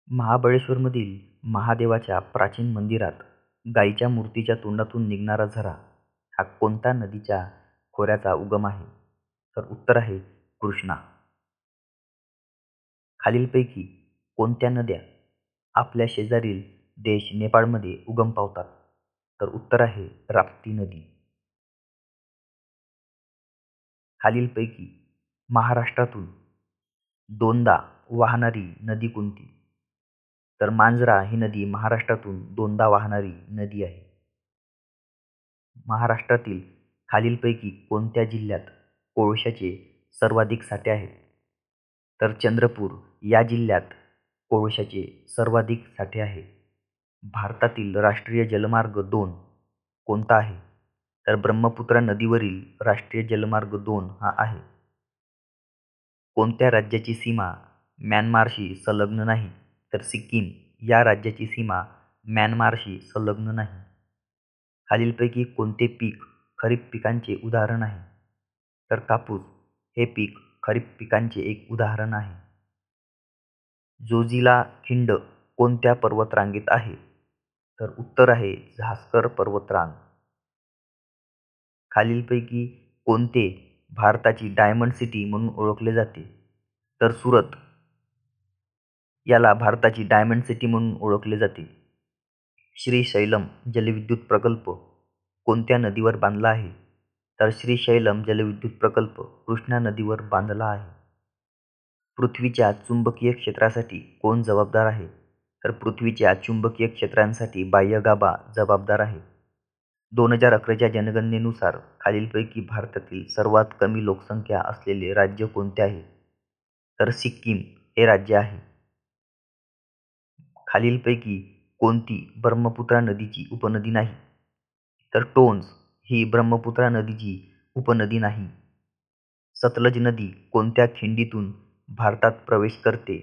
महाबळेश्वरमधील महादेवाच्या प्राचीन मंदिरात गायीच्या मूर्तीच्या तोंडातून निघणारा झरा हा कोणत्या नदीच्या खोऱ्याचा उगम आहे? तर उत्तर आहे कृष्णा. खालीलपैकी कोणत्या नद्या आपल्या शेजारील देश नेपाळमध्ये उगम पावतात? तर उत्तर आहे राप्ती नदी. खालीलपैकी महाराष्ट्रातून दोनदा वाहणारी नदी कोणती? तर मांजरा ही नदी महाराष्ट्रातून दोनदा वाहणारी नदी आहे. महाराष्ट्रातील खालीलपैकी कोणत्या जिल्ह्यात कोळशाचे सर्वाधिक साठे आहेत? तर चंद्रपूर या जिल्ह्यात कोळशाचे सर्वाधिक साठे आहे. भारतातील राष्ट्रीय जलमार्ग 2 कोणता आहे? तर ब्रह्मपुत्रा नदीवरील राष्ट्रीय जलमार्ग 2 हा आहे. कोणत्या राज्याची सीमा म्यानमारशी संलग्न नाही? तर सिक्कीम या राज्याची सीमा म्यानमारशी संलग्न नाही. खालीलपैकी कोणते पीक खरीप पिकांचे उदाहरण आहे? तर कापूस हे पीक खरीप पिकांचे एक उदाहरण आहे. जोजिला खिंड कोणत्या पर्वतरांगेत आहे? तर उत्तर आहे झास्कर पर्वतरांग. खालीलपैकी कोणते भारताची डायमंड सिटी म्हणून ओळखले जाते? तर सुरत याला भारताची डायमंड सिटी म्हणून ओळखले जाते. श्रीशैलम जलविद्युत प्रकल्प कोणत्या नदीवर बांधला आहे? तर श्रीशैलम जलविद्युत प्रकल्प कृष्णा नदीवर बांधला आहे. पृथ्वीच्या चुंबकीय क्षेत्रासाठी कोण जबाबदार आहे? तर पृथ्वीच्या चुंबकीय क्षेत्रांसाठी बाह्यगाभा जबाबदार आहे. 2011च्या जनगणनेनुसार खालीलपैकी भारतातील सर्वात कमी लोकसंख्या असलेले राज्य कोणते आहे? तर सिक्कीम हे राज्य आहे. खालीलपैकी कोणती ब्रह्मपुत्रा नदीची उपनदी नाही? तर टोन्स ही ब्रह्मपुत्रा नदीची उपनदी नाही. सतलज नदी कोणत्या खिंडीतून भारतात प्रवेश करते?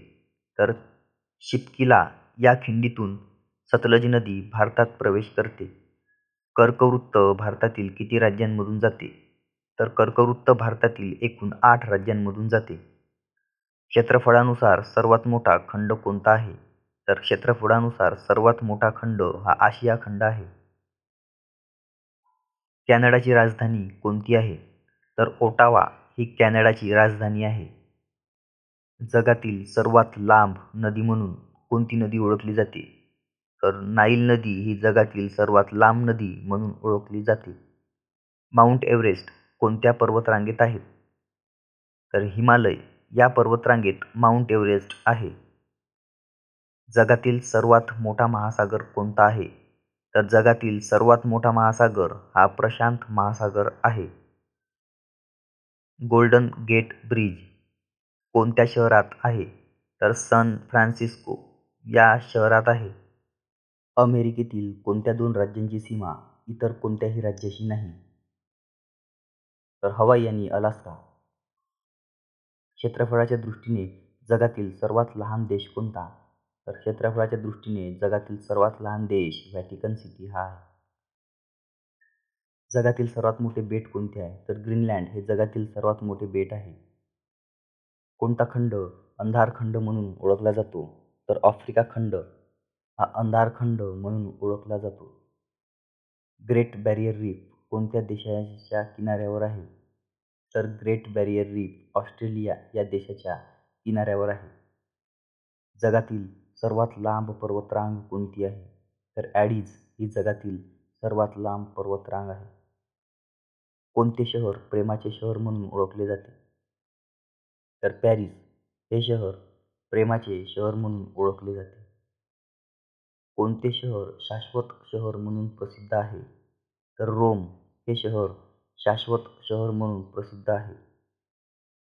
तर शिपकिला या खिंडीतून सतलज नदी भारतात प्रवेश करते. कर्कवृत्त भारतातील किती राज्यांमधून जाते? तर कर्कवृत्त भारतातील एकूण 8 राज्यांमधून जाते. क्षेत्रफळानुसार सर्वात मोठा खंड कोणता आहे? तर क्षेत्रफळानुसार सर्वात मोठा खंड हा आशिया खंड आहे. कॅनडाची राजधानी कोणती आहे? तर ओटावा ही कॅनडाची राजधानी आहे. जगातील सर्वात लांब नदी म्हणून कोणती नदी ओळखली जाते? तर नाईल नदी ही जगातील सर्वात लांब नदी म्हणून ओळखली जाते. माउंट एव्हरेस्ट कोणत्या पर्वतरांगेत आहे? तर हिमालय या पर्वतरांगेत माउंट एव्हरेस्ट आहे. जगातील सर्वात मोठा महासागर कोणता आहे? तर जगातील सर्वात मोठा महासागर हा प्रशांत महासागर आहे. गोल्डन गेट ब्रिज कोणत्या शहरात आहे? तर सान फ्रान्सिस्को या शहरात आहे. अमेरिकेतील कोणत्या 2 राज्यांची सीमा इतर कोणत्याही राज्याशी नाही? तर हवाई आणि अलास्का. क्षेत्रफळाच्या दृष्टीने जगातील सर्वात लहान देश कोणता? तर क्षेत्रफळाच्या दृष्टीने जगातील सर्वात लहान देश व्हॅटिकन सिटी हा आहे. जगातील सर्वात मोठे बेट कोणते आहे? तर ग्रीनलँड हे जगातील सर्वात मोठे बेट आहे. कोणता खंड अंधार खंड म्हणून ओळखला जातो? तर आफ्रिका खंड हा अंधार खंड म्हणून ओळखला जातो. ग्रेट बॅरियर रीफ कोणत्या देशाच्या किनाऱ्यावर आहे? तर ग्रेट बॅरियर रीफ ऑस्ट्रेलिया या देशाच्या किनाऱ्यावर आहे. जगातील सर्वात लांब पर्वतरांग कोणती आहे? तर ॲडीज ही जगातील सर्वात लांब पर्वतरांग आहे. कोणते शहर प्रेमाचे शहर म्हणून ओळखले जाते? तर पॅरिस हे शहर प्रेमाचे शहर म्हणून ओळखले जाते. कोणते शहर शाश्वत शहर म्हणून प्रसिद्ध आहे? तर रोम हे शहर शाश्वत शहर म्हणून प्रसिद्ध आहे.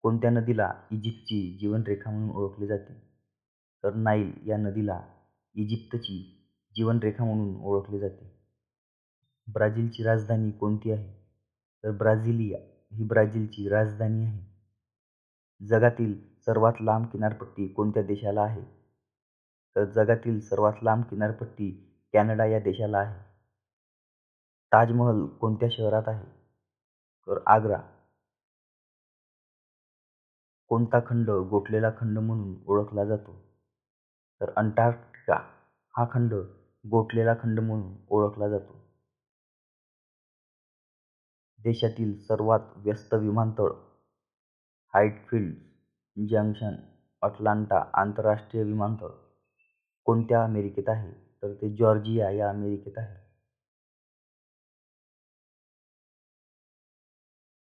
कोणत्या नदीला इजिप्तची जीवनरेखा म्हणून ओळखले जाते? तर नाईल या नदीला इजिप्तची जीवनरेखा म्हणून ओळखले जाते. ब्राझीलची राजधानी कोणती आहे? तर ब्राझिलिया ही ब्राझीलची राजधानी आहे. जगातील सर्वात लांब किनारपट्टी कोणत्या देशाला आहे? तर जगातील सर्वात लांब किनारपट्टी कॅनडा या देशाला आहे. ताजमहल कोणत्या शहरात आहे? तर आग्रा. कोणता खंड गोठलेला खंड म्हणून ओळखला जातो? तर अंटार्क्टिका हा खंड गोठलेला खंड म्हणून ओळखला जातो. देशातील सर्वात व्यस्त विमानतळ हायटफील्ड जंक्शन अटलांटा आंतरराष्ट्रीय विमानतळ कोणत्या अमेरिकेत आहे? तर ते जॉर्जिया या अमेरिकेत आहे.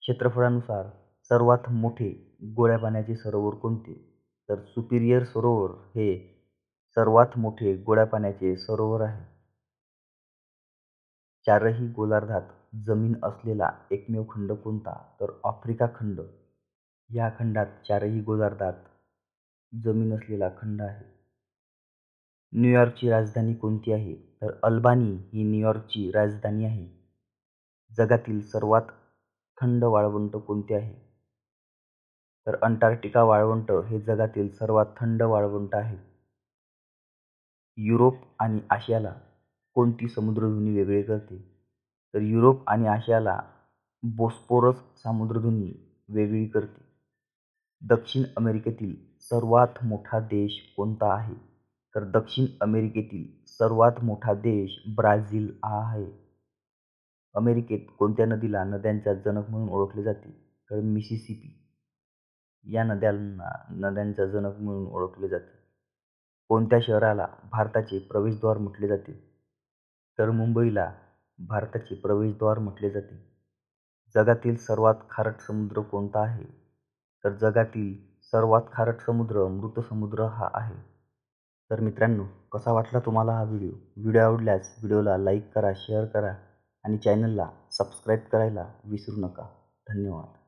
क्षेत्रफळानुसार सर्वात मोठे गोड्या पाण्याचे सरोवर कोणते? तर सुपिरियर सरोवर हे सर्वात मोठे गोड्या पाण्याचे सरोवर आहे. चारही गोलार्धात जमीन असलेला एकमेव खंड कोणता? तर आफ्रिका खंड. या खंडात चारही गोलार्धात जमीन असलेला खंड आहे. न्यूयॉर्कची राजधानी कोणती आहे? तर अल्बानी ही न्यूयॉर्कची राजधानी आहे. जगातील सर्वात थंड वाळवंट कोणते आहे? तर अंटार्क्टिका वाळवंट हे जगातील सर्वात थंड वाळवंट आहे. युरोप आणि आशियाला कोणती समुद्रधुनी वेगळे करते? तर युरोप आणि आशियाला बोस्पोरस समुद्रधुनी वेगळी करते. दक्षिण अमेरिकेतील सर्वात मोठा देश कोणता आहे? तर दक्षिण अमेरिकेतील सर्वात मोठा देश ब्राझील हा आहे. अमेरिकेत कोणत्या नदीला नद्यांचा जनक म्हणून ओळखले जाते? तर मिसिसिपी या नद्यांना नद्यांचा जनक म्हणून ओळखले जाते. कोणत्या शहराला भारताचे प्रवेशद्वार म्हटले जाते? तर मुंबईला भारताचे प्रवेशद्वार म्हटले जाते. जगातील सर्वात खारट समुद्र कोणता आहे? तर जगातील सर्वात खारट समुद्र मृत समुद्र हा आहे. तर मित्रांनो, कसा वाटला तुम्हाला हा व्हिडिओ? व्हिडिओ आवडल्यास व्हिडिओला लाईक करा, शेअर करा आणि चॅनलला सबस्क्राईब करायला विसरू नका. धन्यवाद.